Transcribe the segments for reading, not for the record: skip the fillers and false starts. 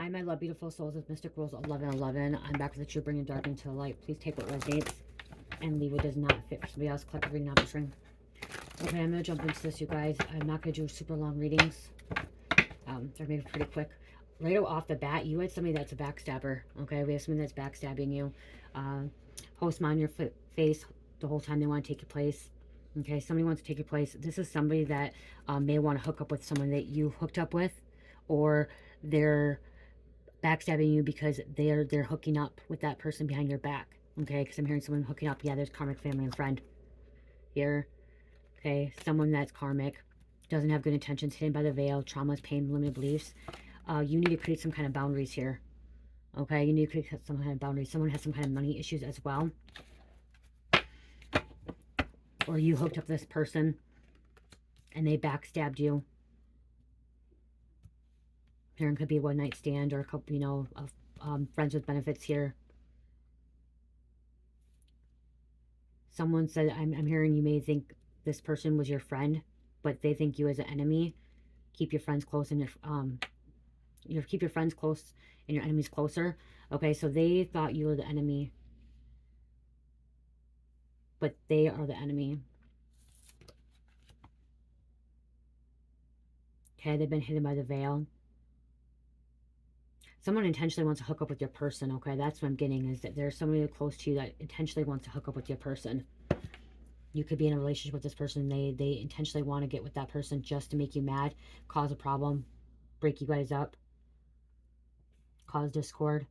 Hi, my love, beautiful souls. It's Mystic Rules 1111. I'm back with the truth, bringing dark into the light. Please take what resonates and leave what does not fit for somebody else. Collective reading, not the string. Okay, I'm going to jump into this, you guys. I'm not going to do super long readings. They're maybe pretty quick. Right off the bat, you had somebody that's a backstabber. Okay, we have somebody that's backstabbing you. Host on your face the whole time they want to take your place. Okay, somebody wants to take your place. This is somebody that may want to hook up with someone that you hooked up with, or they're backstabbing you because they're hooking up with that person behind your back. Okay, because I'm hearing someone hooking up. Yeah, there's karmic family and friend here. Okay, someone that's karmic, doesn't have good intentions, hidden by the veil, traumas, pain, limited beliefs. You need to create some kind of boundaries here. Okay, you need to create some kind of boundaries. Someone has some kind of money issues as well. Or you hooked up this person and they backstabbed you. Here could be a one-night stand or a couple, you know, of friends with benefits here. Someone said, I'm hearing you may think this person was your friend, but they think you as an enemy. Keep your friends close and keep your friends close and your enemies closer. Okay, so they thought you were the enemy, but they are the enemy. Okay, they've been hidden by the veil. Someone intentionally wants to hook up with your person. Okay, that's what I'm getting, is that there's somebody close to you that intentionally wants to hook up with your person. You could be in a relationship with this person. They intentionally want to get with that person just to make you mad, cause a problem, break you guys up, cause discord.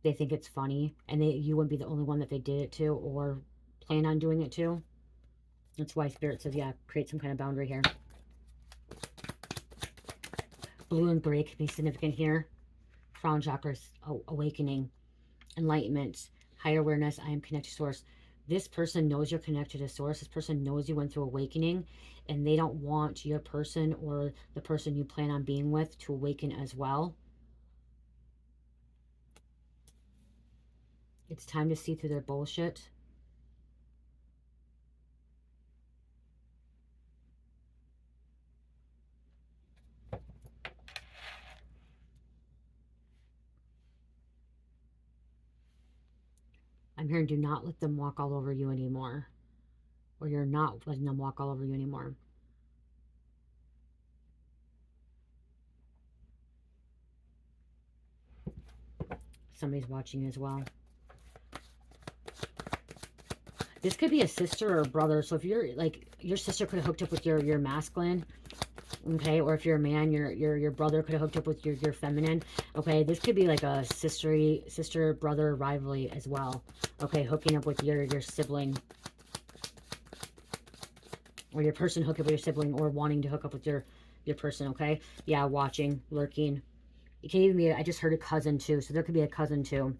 They think it's funny, and you wouldn't be the only one that they did it to or plan on doing it to. That's why Spirit says, yeah, create some kind of boundary here. Blue and gray can be significant here. Crown chakra, awakening, enlightenment, higher awareness. I am connected to source. This person knows you're connected to source. This person knows you went through awakening, and they don't want your person or the person you plan on being with to awaken as well. It's time to see through their bullshit. I'm hearing, do not let them walk all over you anymore. Or you're not letting them walk all over you anymore. Somebody's watching as well. This could be a sister or a brother. So if you're like, your sister could have hooked up with your masculine. Okay, or if you're a man, your brother could have hooked up with your feminine. Okay, this could be like a sister brother rivalry as well. Okay, hooking up with your sibling, or your person hook up with your sibling, or wanting to hook up with your person. Okay, yeah, watching, lurking. It can even be, I just heard a cousin too, so there could be a cousin too.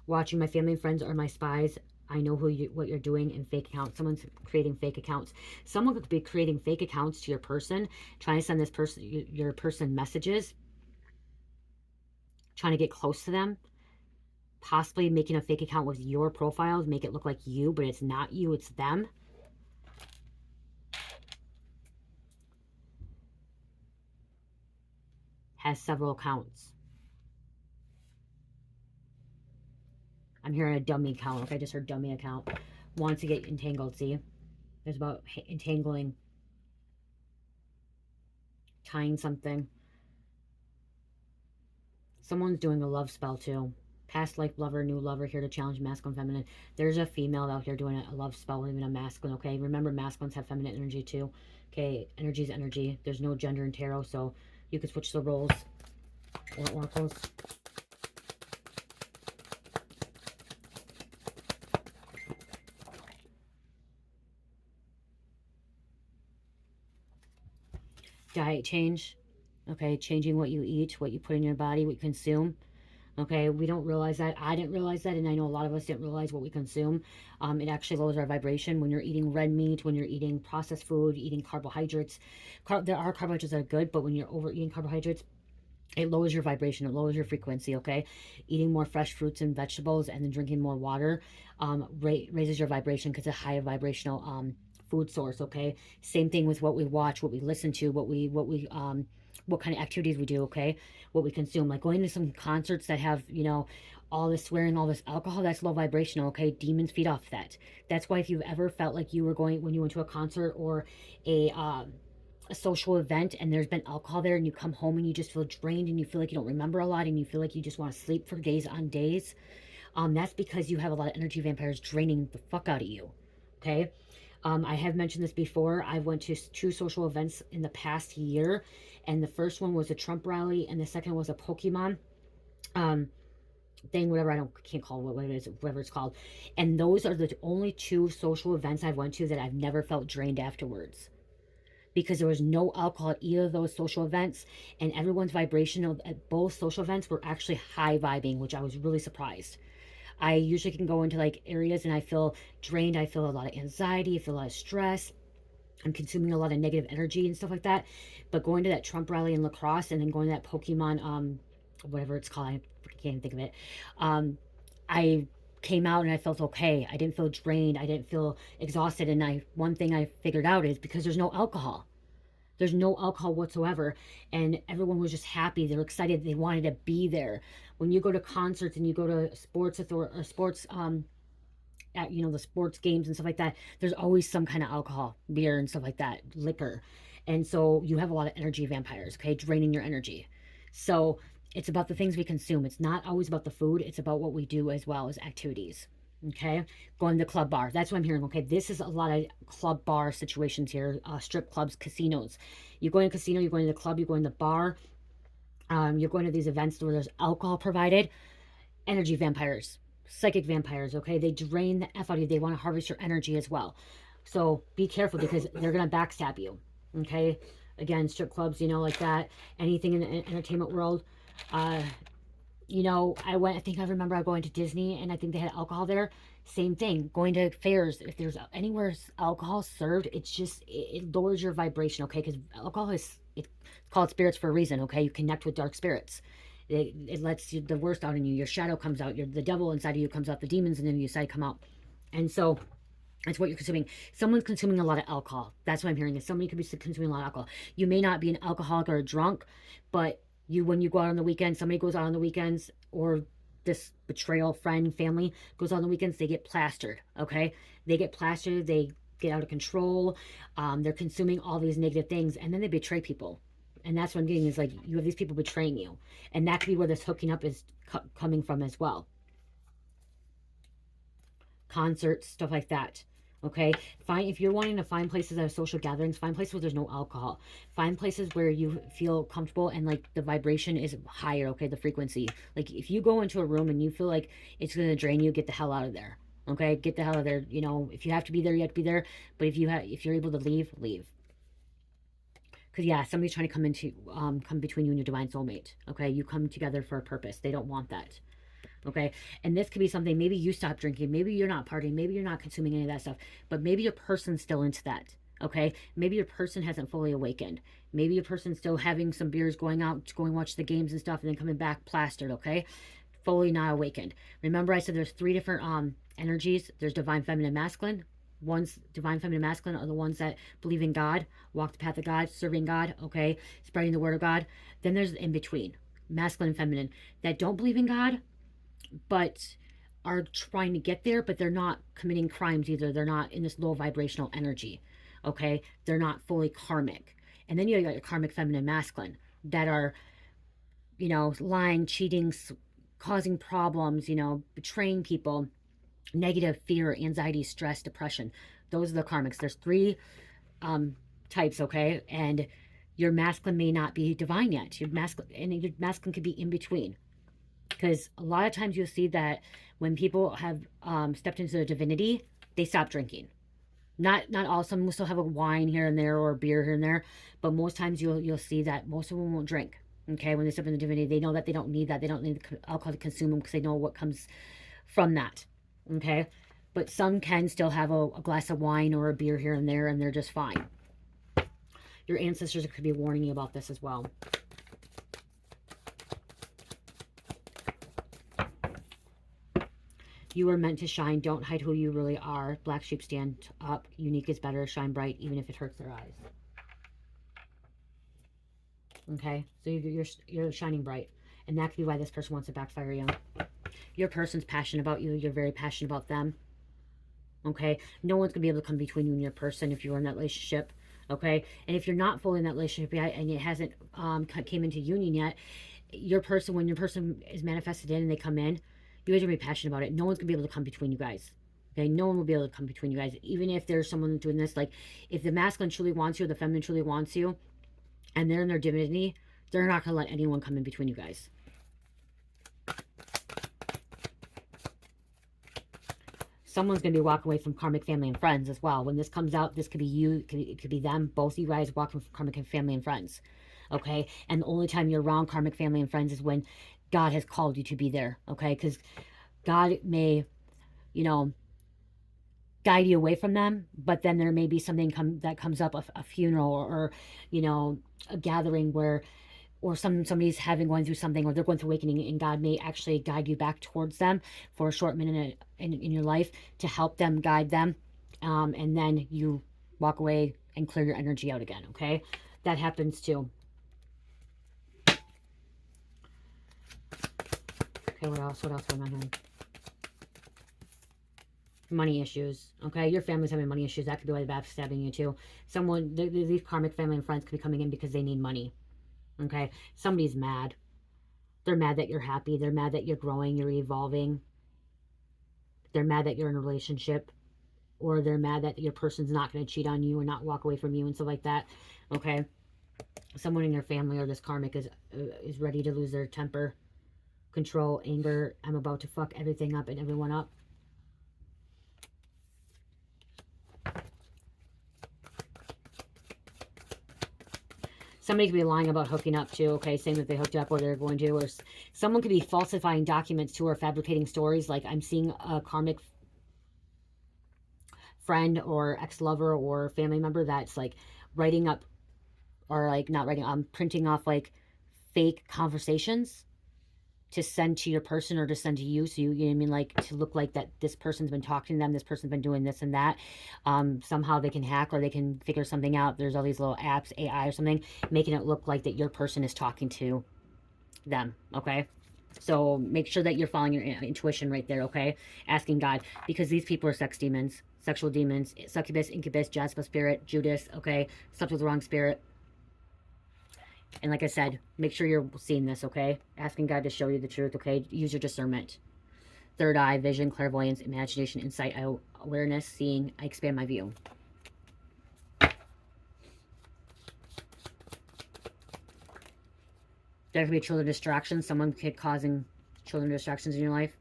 Watching, my family and friends are my spies. I know what you're doing in fake accounts. Someone's creating fake accounts. Someone could be creating fake accounts to your person, trying to send this person, your person, messages, trying to get close to them, possibly making a fake account with your profiles, make it look like you, but it's not you, it's them. Has several accounts. I'm hearing a dummy account. Okay, I just heard dummy account. Wants to get entangled, see? There's about entangling, tying something. Someone's doing a love spell too. Past life lover, new lover, here to challenge masculine, feminine. There's a female out here doing a love spell, or even a masculine, okay? Remember, masculines have feminine energy too. Okay, energy is energy. There's no gender in tarot, so you could switch the roles or oracles. Diet change. Okay, changing what you eat, what you put in your body, what you consume. Okay, we don't realize that. I didn't realize that, and I know a lot of us didn't realize what we consume. It actually lowers our vibration when you're eating red meat, when you're eating processed food, eating carbohydrates. There are carbohydrates that are good, but when you're overeating carbohydrates, it lowers your vibration. It lowers your frequency, okay? Eating more fresh fruits and vegetables and then drinking more water raises your vibration because it's a higher vibrational food source, okay? Same thing with what we watch, what we listen to, what kind of activities we do, okay? What we consume, like going to some concerts that have, you know, all this swearing, all this alcohol, that's low vibrational, okay? Demons feed off that. That's why if you've ever felt like you were going, when you went to a concert or a social event and there's been alcohol there and you come home and you just feel drained and you feel like you don't remember a lot and you feel like you just want to sleep for days on days, that's because you have a lot of energy vampires draining the fuck out of you, okay? I have mentioned this before. I went to 2 social events in the past year, and the first one was a Trump rally, and the second was a Pokemon thing, whatever. Can't call it what it is, whatever it's called. And those are the only 2 social events I've went to that I've never felt drained afterwards, because there was no alcohol at either of those social events, and everyone's vibration at both social events were actually high vibing, which I was really surprised. I usually can go into like areas and I feel drained. I feel a lot of anxiety. I feel a lot of stress. I'm consuming a lot of negative energy and stuff like that. But going to that Trump rally in La Crosse and then going to that Pokemon, whatever it's called, I can't even think of it. I came out and I felt okay. I didn't feel drained. I didn't feel exhausted. And one thing I figured out is because there's no alcohol. There's no alcohol whatsoever. And everyone was just happy. They're excited. They wanted to be there. When you go to concerts and you go to sports at, you know, the sports games and stuff like that, there's always some kind of alcohol, beer and stuff like that, liquor. And so you have a lot of energy vampires, okay, draining your energy. So it's about the things we consume. It's not always about the food. It's about what we do as well as activities. Okay, going to the club bar. That's what I'm hearing. Okay, this is a lot of club bar situations here. Strip clubs, casinos. You go in a casino, you're going to the club, you're going to the bar. You're going to these events where there's alcohol provided. Energy vampires, psychic vampires. Okay, they drain the F out of you. They want to harvest your energy as well. So be careful because they're gonna backstab you. Okay, again, strip clubs, you know, like that. Anything in the entertainment world. You know, I think I remember going to Disney and I think they had alcohol there. Same thing, going to fairs. If there's anywhere alcohol served, it lowers your vibration, okay? Because alcohol it's called spirits for a reason, okay? You connect with dark spirits. It lets the worst out in you. Your shadow comes out. The devil inside of you comes out. The demons in you side come out. And so that's what you're consuming. Someone's consuming a lot of alcohol. That's what I'm hearing. Is somebody could be consuming a lot of alcohol. You may not be an alcoholic or a drunk, but when you go out on the weekends, somebody goes out on the weekends, or this betrayal friend, family goes out on the weekends, they get plastered, okay? They get plastered, they get out of control, they're consuming all these negative things, and then they betray people. And that's what I'm getting is like, you have these people betraying you. And that could be where this hooking up is coming from as well. Concerts, stuff like that. Okay, if you're wanting to find places that have social gatherings, find places where there's no alcohol. Find places where you feel comfortable and like the vibration is higher, okay, the frequency. Like if you go into a room and you feel like it's going to drain you, get the hell out of there. Okay, get the hell out of there. You know, if you have to be there, you have to be there. But if you're able to leave, leave. Because yeah, somebody's trying to come between you and your divine soulmate. Okay, you come together for a purpose. They don't want that. Okay, and this could be something, maybe you stop drinking, maybe you're not partying, maybe you're not consuming any of that stuff, but maybe your person's still into that. Okay, maybe your person hasn't fully awakened. Maybe your person's still having some beers, going watch the games and stuff, and then coming back plastered. Okay, fully not awakened. Remember I said there's 3 different energies. There's divine feminine masculine. One's divine feminine masculine are the ones that believe in God, walk the path of God, serving God, okay, spreading the word of God. Then there's in between, masculine and feminine, that don't believe in God but are trying to get there, but they're not committing crimes either. They're not in this low vibrational energy, okay? They're not fully karmic. And then you got your karmic feminine masculine that are, you know, lying, cheating, causing problems, you know, betraying people, negative, fear, anxiety, stress, depression. Those are the karmics. There's 3 types, okay? And your masculine may not be divine yet. Your masculine could be in between. Because a lot of times you'll see that when people have stepped into their divinity, they stop drinking. Not all. Some will still have a wine here and there or a beer here and there, but most times you'll see that most of them won't drink. Okay, when they step into divinity, they know that they don't need that. They don't need the alcohol to consume them because they know what comes from that. Okay, but some can still have a glass of wine or a beer here and there, and they're just fine. Your ancestors could be warning you about this as well. You are meant to shine. Don't hide who you really are. Black sheep, stand up. Unique is better. Shine bright, even if it hurts their eyes. Okay, so you're shining bright, and that could be why this person wants to backfire you. Your person's passionate about you. You're very passionate about them. Okay, no one's gonna be able to come between you and your person if you're in that relationship. Okay, and if you're not fully in that relationship yet and it hasn't came into union yet, your person, when your person is manifested in and they come in, you guys are gonna be passionate about it. No one's gonna be able to come between you guys. Okay, no one will be able to come between you guys. Even if there's someone doing this, like if the masculine truly wants you or the feminine truly wants you, and they're in their divinity, they're not gonna let anyone come in between you guys. Someone's going to be walking away from karmic family and friends as well. When this comes out, this could be you, it could be them, both of you guys walking from karmic family and friends. Okay? And the only time you're around karmic family and friends is when God has called you to be there. Okay? Because God may, you know, guide you away from them, but then there may be something that comes up, a funeral or, you know, a gathering where, or somebody's going through something, or they're going through awakening, and God may actually guide you back towards them for a short minute in your life to help them, guide them, and then you walk away and clear your energy out again. Okay, that happens too. Okay, what else going on here? Money issues. Okay, your family's having money issues. That could be why they're backstabbing you too. These karmic family and friends could be coming in because they need money. Okay, somebody's mad. They're mad that you're happy. They're mad that you're growing, you're evolving. They're mad that you're in a relationship, or they're mad that your person's not going to cheat on you or not walk away from you and stuff like that. Okay, someone in your family or this karmic is ready to lose their temper, control, anger. I'm about to fuck everything up and everyone up. Somebody could be lying about hooking up too, okay, saying that they hooked up or they're going to, or someone could be falsifying documents too, or fabricating stories. Like I'm seeing a karmic friend or ex-lover or family member that's like writing up, or like not writing, printing off like fake conversations to send to your person or to send to you. So you know what I mean? Like to look like that this person's been talking to them, this person's been doing this and that. Somehow they can hack or they can figure something out. There's all these little apps, AI or something, making it look like that your person is talking to them. Okay. So make sure that you're following your intuition right there. Okay. Asking God, because these people are sex demons, sexual demons, succubus, incubus, Jezebel spirit, Judas. Okay. Slept with the wrong spirit. And like I said, make sure you're seeing this, okay? Asking God to show you the truth, okay? Use your discernment. Third eye, vision, clairvoyance, imagination, insight, awareness, seeing. I expand my view. There could be children distractions. Someone could causing children distractions in your life.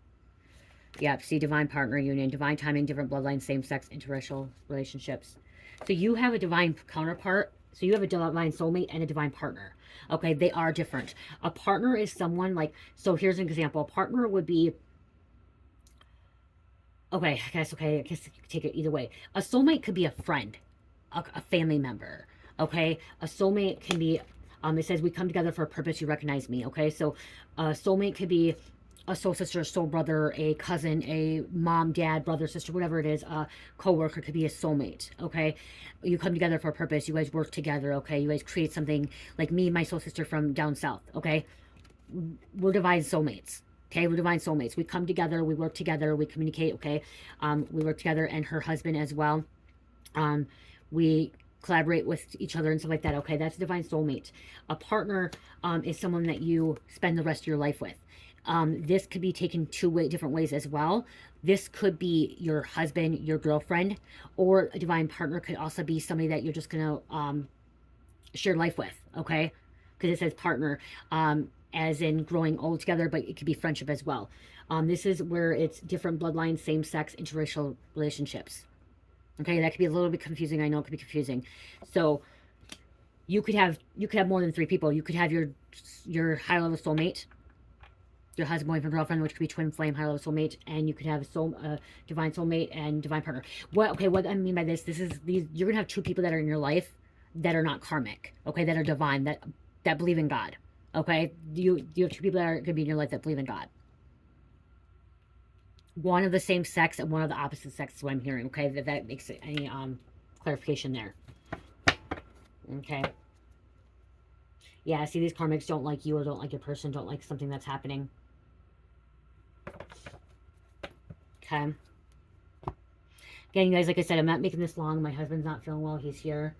Yep, see divine partner union, divine timing, different bloodlines, same-sex, interracial relationships. So you have a divine counterpart. So you have a divine soulmate and a divine partner. Okay, they are different. A partner is someone like, so here's an example. A partner would be, okay, I guess you can take it either way. A soulmate could be a friend, a family member. Okay, a soulmate can be, it says we come together for a purpose, you recognize me. Okay, so a soulmate could be a soul sister, a soul brother, a cousin, a mom, dad, brother, sister, whatever it is. A co-worker could be a soulmate, okay? You come together for a purpose. You guys work together, okay? You guys create something, like me, my soul sister from down south, okay? We're divine soulmates, okay? We're divine soulmates. We come together, we work together, we communicate, okay? We work together, and her husband as well. We collaborate with each other and stuff like that, okay? That's a divine soulmate. A partner is someone that you spend the rest of your life with. This could be taken two different ways as well. This could be your husband, your girlfriend, or a divine partner could also be somebody that you're just going to share life with, okay? Because it says partner, as in growing old together, but it could be friendship as well. This is where it's different bloodlines, same-sex, interracial relationships. Okay, that could be a little bit confusing. I know it could be confusing. So you could have more than 3 people. You could have your high-level soulmate, your husband, boyfriend, girlfriend, which could be twin flame, high-level soulmate, and you could have divine soulmate and divine partner. What I mean by this is you're gonna have 2 people that are in your life that are not karmic, okay, that are divine, that believe in God, okay. You have 2 people that are gonna be in your life that believe in God. one of the same sex and one of the opposite sex is what I'm hearing, okay? That makes any clarification there. Okay. Yeah, see, these karmics don't like you or don't like your person, don't like something that's happening. Okay. Again, you guys, like I said, I'm not making this long. My husband's not feeling well. He's here.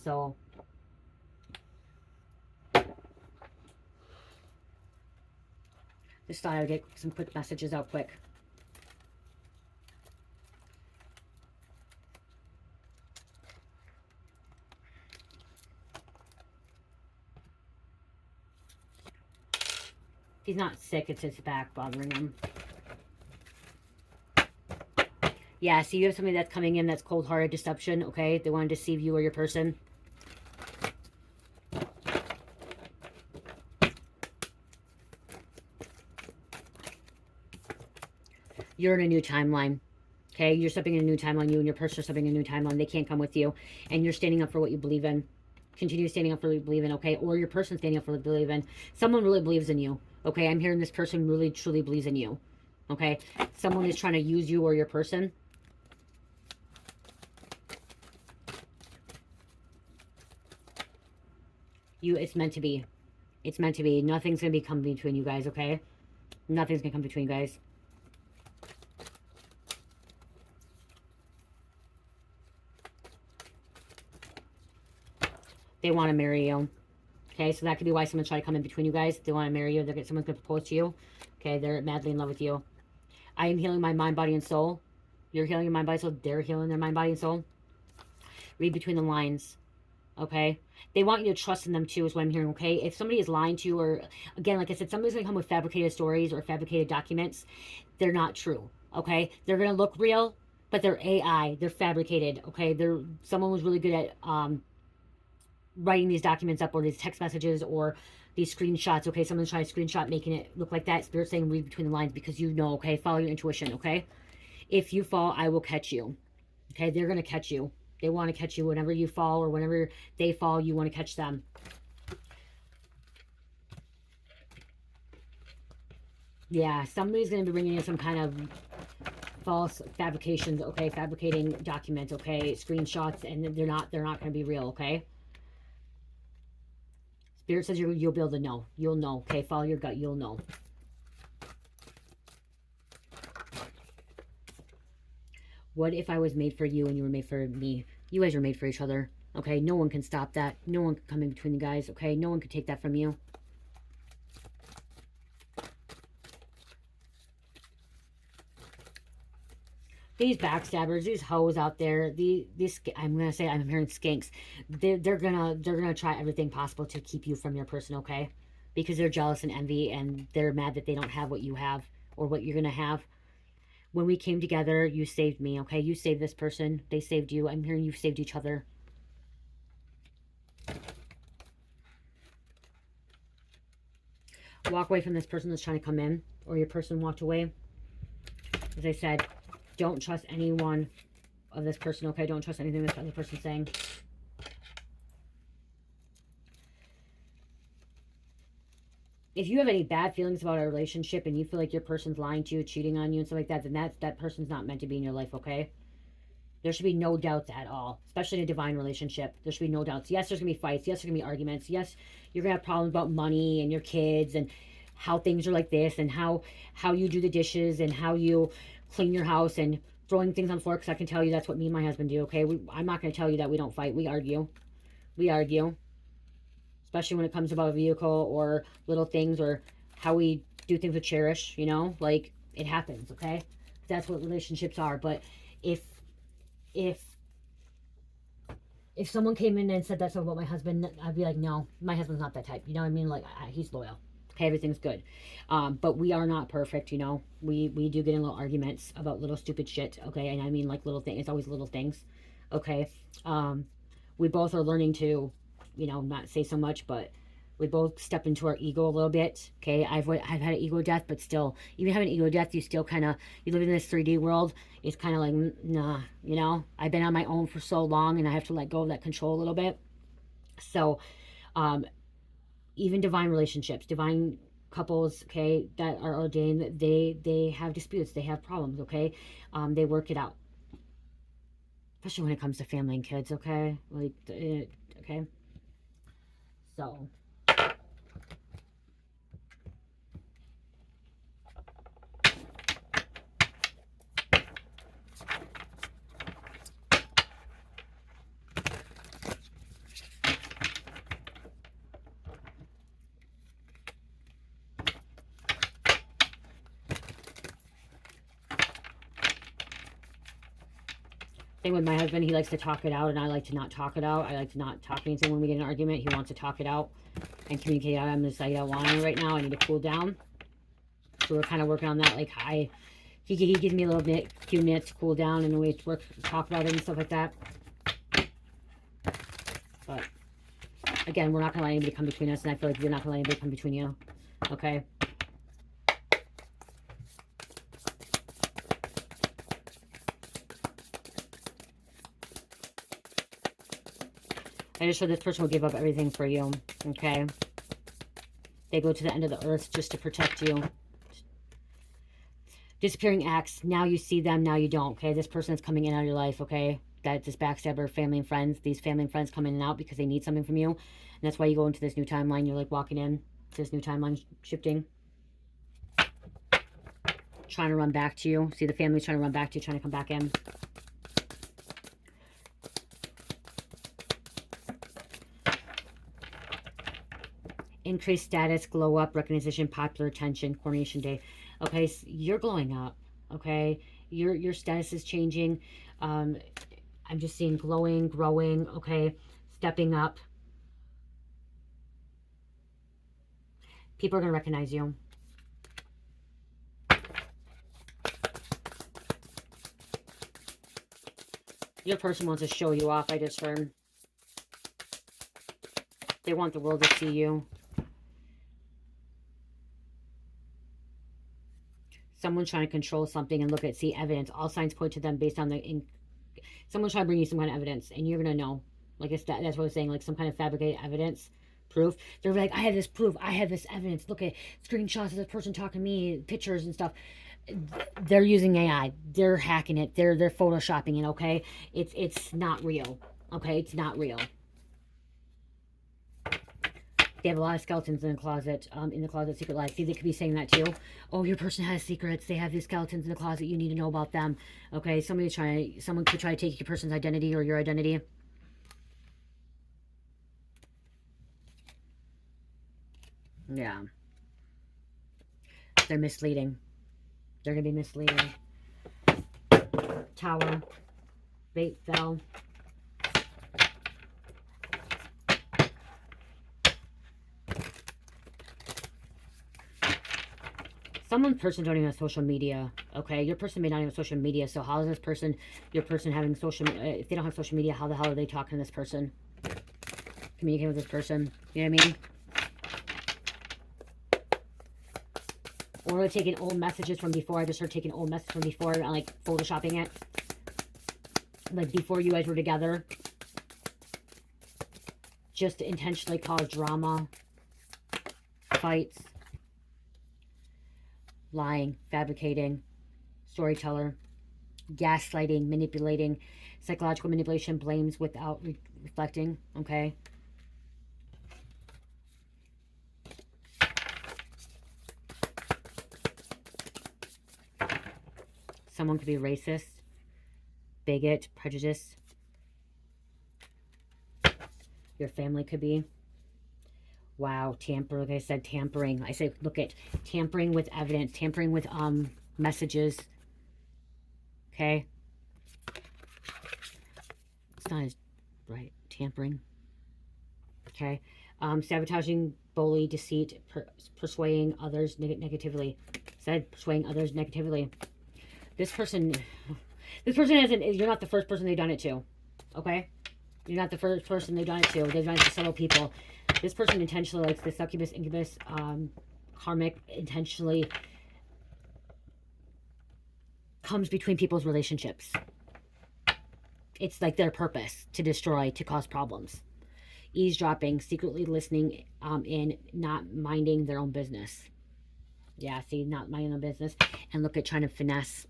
So just thought I would get some quick messages out quick. He's not sick. It's his back bothering him. Yeah, see, you have somebody that's coming in that's cold-hearted deception, okay? They want to deceive you or your person. You're in a new timeline, okay? You're stepping in a new timeline. You and your person are stepping in a new timeline. They can't come with you. And you're standing up for what you believe in. Continue standing up for what you believe in, okay? Or your person standing up for what you believe in. Someone really believes in you, okay? I'm hearing this person really, truly believes in you, okay? Someone is trying to use you or your person. It's meant to be. It's meant to be. Nothing's going to be coming between you guys, okay? Nothing's going to come between you guys. They want to marry you. Okay, so that could be why someone's trying to come in between you guys. They want to marry you. Someone's going to propose to you. Okay, they're madly in love with you. I am healing my mind, body, and soul. You're healing your mind, body, soul. They're healing their mind, body, and soul. Read between the lines. Okay? They want you to trust in them too, is what I'm hearing, okay? If somebody is lying to you, or, again, like I said, somebody's going to come with fabricated stories or fabricated documents, they're not true, okay? They're going to look real, but they're AI. They're fabricated, okay? Someone was really good at writing these documents up, or these text messages, or these screenshots, okay? Someone's trying to screenshot, making it look like that. Spirit's saying read between the lines, because you know, okay? Follow your intuition, okay? If you fall, I will catch you, okay? They're going to catch you. They want to catch you whenever you fall, or whenever they fall, you want to catch them. Yeah, somebody's going to be bringing in some kind of false fabrications, okay? Fabricating documents, okay? Screenshots, and they're not going to be real, okay? Spirit says you'll be able to know. You'll know, okay? Follow your gut, you'll know. What if I was made for you and you were made for me? You guys are made for each other, okay? No one can stop that. No one can come in between you guys, okay? No one can take that from you. These backstabbers, these hoes out there, these I'm gonna say, I'm hearing skanks. They're gonna try everything possible to keep you from your person, okay? Because they're jealous and envy, and they're mad that they don't have what you have or what you're gonna have. When we came together, you saved me, okay? You saved this person. They saved you. I'm hearing you saved each other. Walk away from this person that's trying to come in, or your person walked away. As I said, don't trust anyone of this person, okay? Don't trust anything this other person's saying. If you have any bad feelings about a relationship and you feel like your person's lying to you, cheating on you and stuff like that, then that person's not meant to be in your life, okay? There should be no doubts at all, especially in a divine relationship. There should be no doubts. Yes, there's going to be fights. Yes, there's going to be arguments. Yes, you're going to have problems about money and your kids and how things are like this, and how you do the dishes and how you clean your house and throwing things on the floor, because I can tell you that's what me and my husband do, okay? I'm not going to tell you that we don't fight. We argue. We argue. Especially when it comes about a vehicle or little things, or how we do things with Cherish, you know? Like, it happens, okay? That's what relationships are. But if someone came in and said that stuff about my husband, I'd be like, no, my husband's not that type. You know what I mean? Like, he's loyal. Okay, everything's good. But we are not perfect, you know? We do get in little arguments about little stupid shit, okay? And I mean, like, little things. It's always little things, okay? We both are learning to, you know, not say so much, but we both step into our ego a little bit, okay? I've had an ego death, but still, even having an ego death, you still kind of, you live in this 3D world, it's kind of like, nah, you know? I've been on my own for so long, and I have to let go of that control a little bit. So, even divine relationships, divine couples, okay, that are ordained, they have disputes, they have problems, okay? They work it out, especially when it comes to family and kids, okay? Like, okay? So, thing with my husband, he likes to talk it out, and I like to not talk it out. I like to not talk anything when we get in an argument. He wants to talk it out and communicate out. I'm just like, I don't want it right now. I need to cool down. So we're kind of working on that. Like, he gives me a little bit, few minutes to cool down, and we talk about it and stuff like that. But again, we're not going to let anybody come between us, and I feel like you're not going to let anybody come between you. Okay? I just heard this person will give up everything for you. Okay? They go to the end of the earth just to protect you. Disappearing acts. Now you see them, now you don't. Okay? This person is coming in out of your life. Okay? That this backstabber, family and friends. These family and friends come in and out because they need something from you. And that's why you go into this new timeline. You're like walking in to this new timeline shifting. Trying to run back to you. See, the family's trying to run back to you, trying to come back in. Increased status, glow up, recognition, popular attention, coronation day. Okay, so you're glowing up. Okay, your status is changing. I'm just seeing glowing, growing. Okay, stepping up. People are gonna recognize you. Your person wants to show you off. I just heard. They want the world to see you. Someone's trying to control something and see evidence. All signs point to them based on someone's trying to bring you some kind of evidence, and you're gonna know. Like that's what I was saying, like some kind of fabricated evidence, proof. They're like, I have this proof, I have this evidence. Look at screenshots of this person talking to me, pictures and stuff. They're using AI. They're hacking it. They're photoshopping it. Okay, it's not real. Okay, it's not real. They have a lot of skeletons in the closet, secret life. See, they could be saying that too. Oh, your person has secrets. They have these skeletons in the closet. You need to know about them. Okay, someone could try to take your person's identity or your identity. Yeah. They're misleading. They're going to be misleading. Tower. Bait fell. Someone's person don't even have social media. Okay, your person may not even have social media. So how is this person, your person, having social? If they don't have social media, how the hell are they talking to this person? Communicating with this person. You know what I mean? Or they're taking old messages from before. I just heard taking old messages from before and like photoshopping it. Like before you guys were together. Just to intentionally cause drama. Fights. Lying, fabricating, storyteller, gaslighting, manipulating, psychological manipulation, blames without reflecting, okay? Someone could be racist, bigot, prejudice. Your family could be. Wow, tamper, like I said, tampering. I say, look at tampering with evidence, tampering with messages. Okay? It's not as right. Tampering. Okay? Sabotaging, bully, deceit, persuading others negatively. Said persuading others negatively. This person hasn't, you're not the first person they've done it to. Okay? You're not the first person they've done it to. They've done it to several people. This person intentionally likes the succubus, incubus, karmic, intentionally comes between people's relationships. It's like their purpose to destroy, to cause problems. Eavesdropping, secretly listening in, not minding their own business. Yeah, see, not my own business. And look at trying to finesse.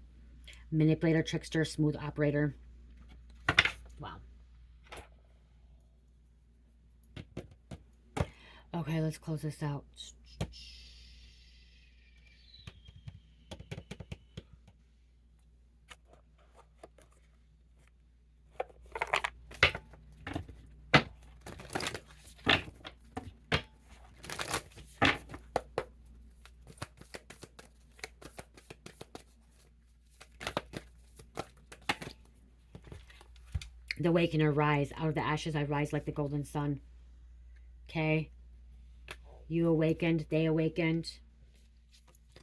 Manipulator, trickster, smooth operator. Wow. Okay, let's close this out. The awakener, rise. Out of the ashes, I rise like the golden sun. Okay? You awakened. They awakened.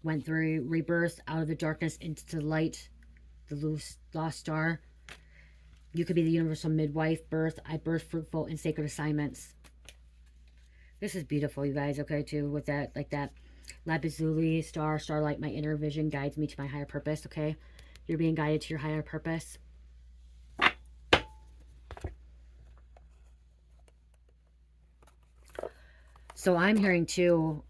Went through rebirth, out of the darkness into the light. The lost star. You could be the universal midwife. Birth. I birth fruitful and sacred assignments. This is beautiful, you guys. Okay, too, with that, like that. Lapizuli, star, starlight. My inner vision guides me to my higher purpose. Okay? You're being guided to your higher purpose. So I'm hearing too,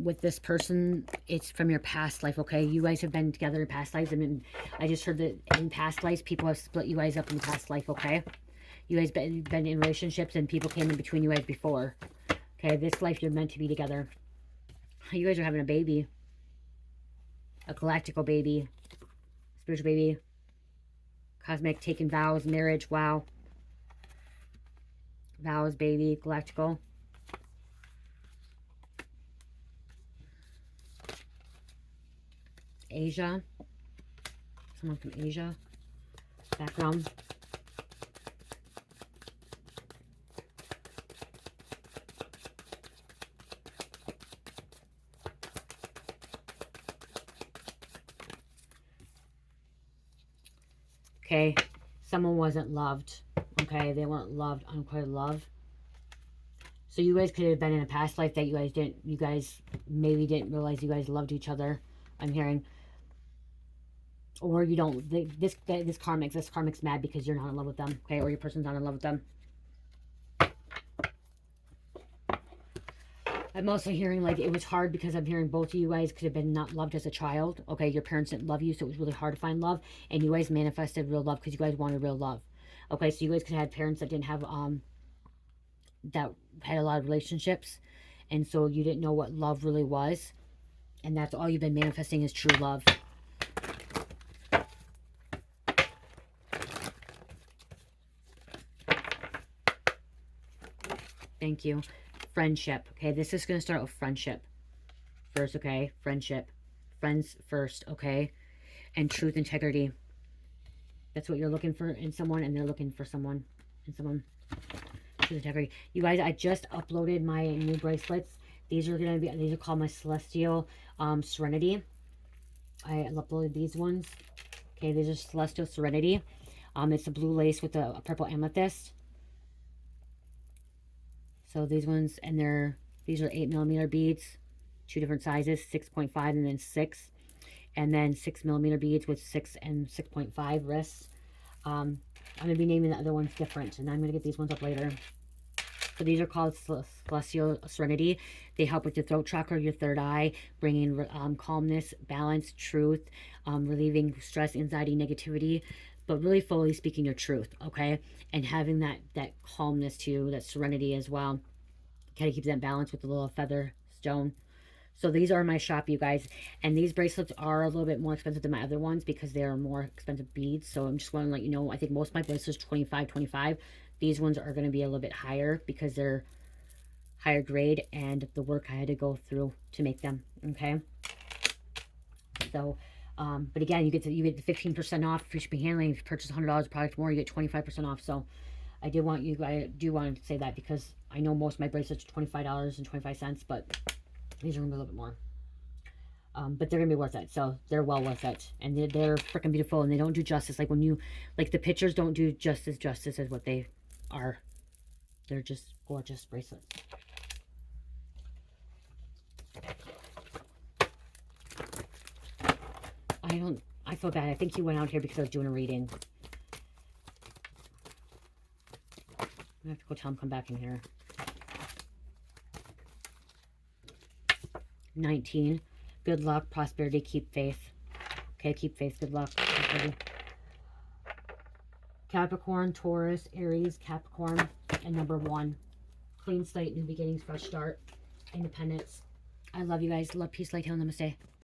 with this person, it's from your past life, okay? You guys have been together in past lives, and I just heard that in past lives, people have split you guys up in the past life, okay? You guys been in relationships, and people came in between you guys before. Okay, this life, you're meant to be together. You guys are having a baby. A galactical baby. Spiritual baby. Cosmic, taking vows, marriage, wow. Vows, baby, galactical. Asia. Someone from Asia. Background. Okay. Someone wasn't loved. Okay. They weren't loved. Unqualified love. So you guys could have been in a past life that you guys maybe didn't realize you guys loved each other. I'm hearing. Or you don't, this karmic's mad because you're not in love with them, okay? Or your person's not in love with them. I'm also hearing like it was hard because I'm hearing both of you guys could have been not loved as a child, okay? Your parents didn't love you, so it was really hard to find love. And you guys manifested real love because you guys wanted real love, okay? So you guys could have had parents that didn't have, that had a lot of relationships. And so you didn't know what love really was. And that's all you've been manifesting is true love. Thank you. Friendship. Okay, this is going to start with friendship first, okay? Friendship. Friends first, okay? And truth, integrity. That's what you're looking for in someone, and they're looking for someone in someone. Truth, integrity. You guys, I just uploaded my new bracelets. These are called my Celestial Serenity. I uploaded these ones. Okay, these are Celestial Serenity. It's a blue lace with a purple amethyst. So these ones, and these are 8mm beads, 2 different sizes, 6.5 and then 6. And then 6mm beads with 6 and 6.5 wrists. I'm going to be naming the other ones different, and I'm going to get these ones up later. So these are called Celestial Serenity. They help with your throat chakra, your third eye, bringing calmness, balance, truth, relieving stress, anxiety, negativity, but really fully speaking your truth, okay? And having that calmness too, that serenity as well. Kind of keeps that balance with the little feather stone. So these are my shop, you guys. And these bracelets are a little bit more expensive than my other ones because they are more expensive beads. So I'm just want to let you know, I think most of my bracelets are $25. These ones are going to be a little bit higher because they're higher grade and the work I had to go through to make them, okay? So, but again, you get the 15% off free shipping handling. If you purchase $100 of product more, you get 25% off. So I do want to say that because I know most of my bracelets are $25.25, but these are going to be a little bit more. But they're going to be worth it. So they're well worth it. And they're freaking beautiful. And they don't do justice. Like the pictures don't do justice as what they are. They're just gorgeous bracelets. I feel bad. I think he went out here because I was doing a reading. I have to go tell him come back in here. 19. Good luck, prosperity, keep faith. Okay, keep faith, good luck. Capricorn, Taurus, Aries, Capricorn, and number 1. Clean slate, new beginnings, fresh start, independence. I love you guys. Love, peace, light, heal, namaste.